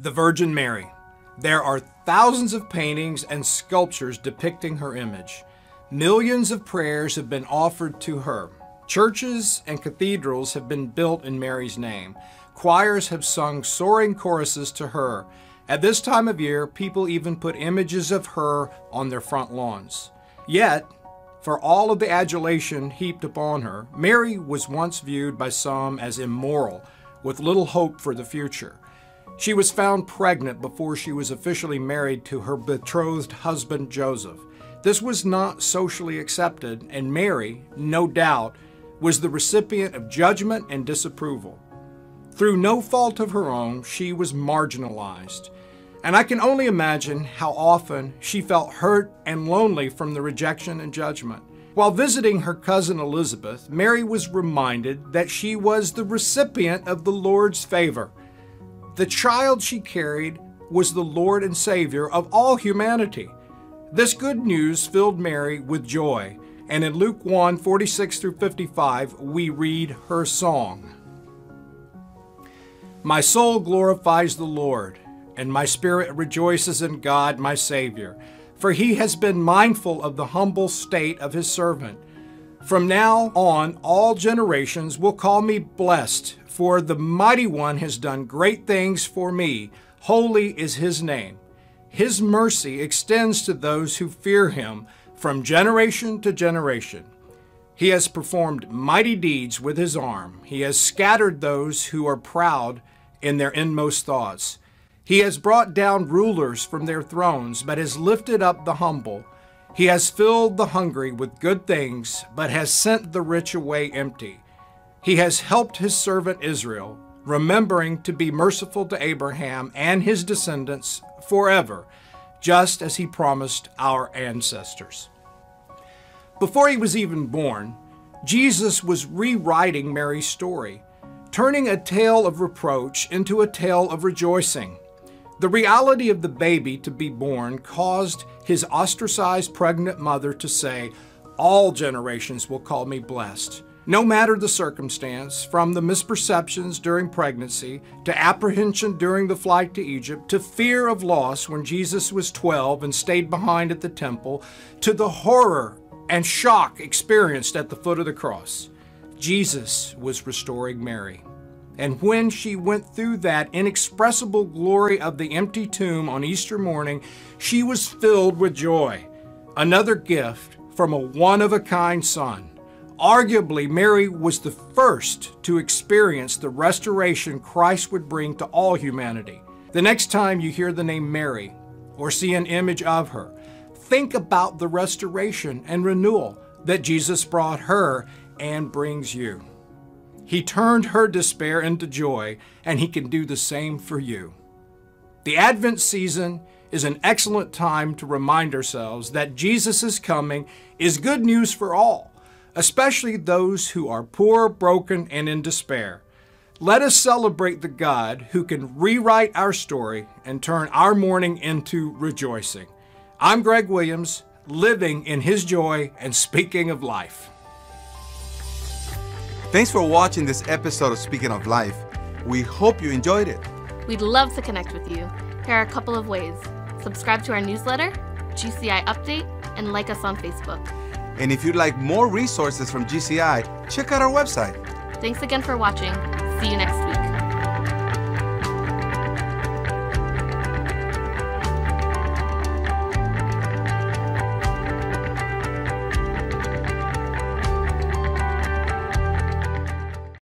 The Virgin Mary. There are thousands of paintings and sculptures depicting her image. Millions of prayers have been offered to her. Churches and cathedrals have been built in Mary's name. Choirs have sung soaring choruses to her. At this time of year, people even put images of her on their front lawns. Yet, for all of the adulation heaped upon her, Mary was once viewed by some as immoral, with little hope for the future. She was found pregnant before she was officially married to her betrothed husband Joseph. This was not socially accepted, and Mary, no doubt, was the recipient of judgment and disapproval. Through no fault of her own, she was marginalized. And I can only imagine how often she felt hurt and lonely from the rejection and judgment. While visiting her cousin Elizabeth, Mary was reminded that she was the recipient of the Lord's favor. The child she carried was the Lord and Savior of all humanity. This good news filled Mary with joy, and in Luke 1:46-55, we read her song. My soul glorifies the Lord, and my spirit rejoices in God my Savior, for he has been mindful of the humble state of his servant. From now on, all generations will call me blessed, for the Mighty One has done great things for me. Holy is his name. His mercy extends to those who fear him from generation to generation. He has performed mighty deeds with his arm. He has scattered those who are proud in their inmost thoughts. He has brought down rulers from their thrones, but has lifted up the humble. He has filled the hungry with good things, but has sent the rich away empty. He has helped his servant Israel, remembering to be merciful to Abraham and his descendants forever, just as he promised our ancestors. Before he was even born, Jesus was rewriting Mary's story, turning a tale of reproach into a tale of rejoicing. The reality of the baby to be born caused his ostracized pregnant mother to say, "All generations will call me blessed." No matter the circumstance, from the misperceptions during pregnancy, to apprehension during the flight to Egypt, to fear of loss when Jesus was 12 and stayed behind at the temple, to the horror and shock experienced at the foot of the cross, Jesus was restoring Mary. And when she went through that inexpressible glory of the empty tomb on Easter morning, she was filled with joy. Another gift from a one-of-a-kind son. Arguably, Mary was the first to experience the restoration Christ would bring to all humanity. The next time you hear the name Mary or see an image of her, think about the restoration and renewal that Jesus brought her and brings you. He turned her despair into joy, and he can do the same for you. The Advent season is an excellent time to remind ourselves that Jesus' coming is good news for all, especially those who are poor, broken, and in despair. Let us celebrate the God who can rewrite our story and turn our mourning into rejoicing. I'm Greg Williams, living in his joy and speaking of life. Thanks for watching this episode of Speaking of Life. We hope you enjoyed it. We'd love to connect with you. Here are a couple of ways. Subscribe to our newsletter, GCI Update, and like us on Facebook. And if you'd like more resources from GCI, check out our website. Thanks again for watching. See you next time.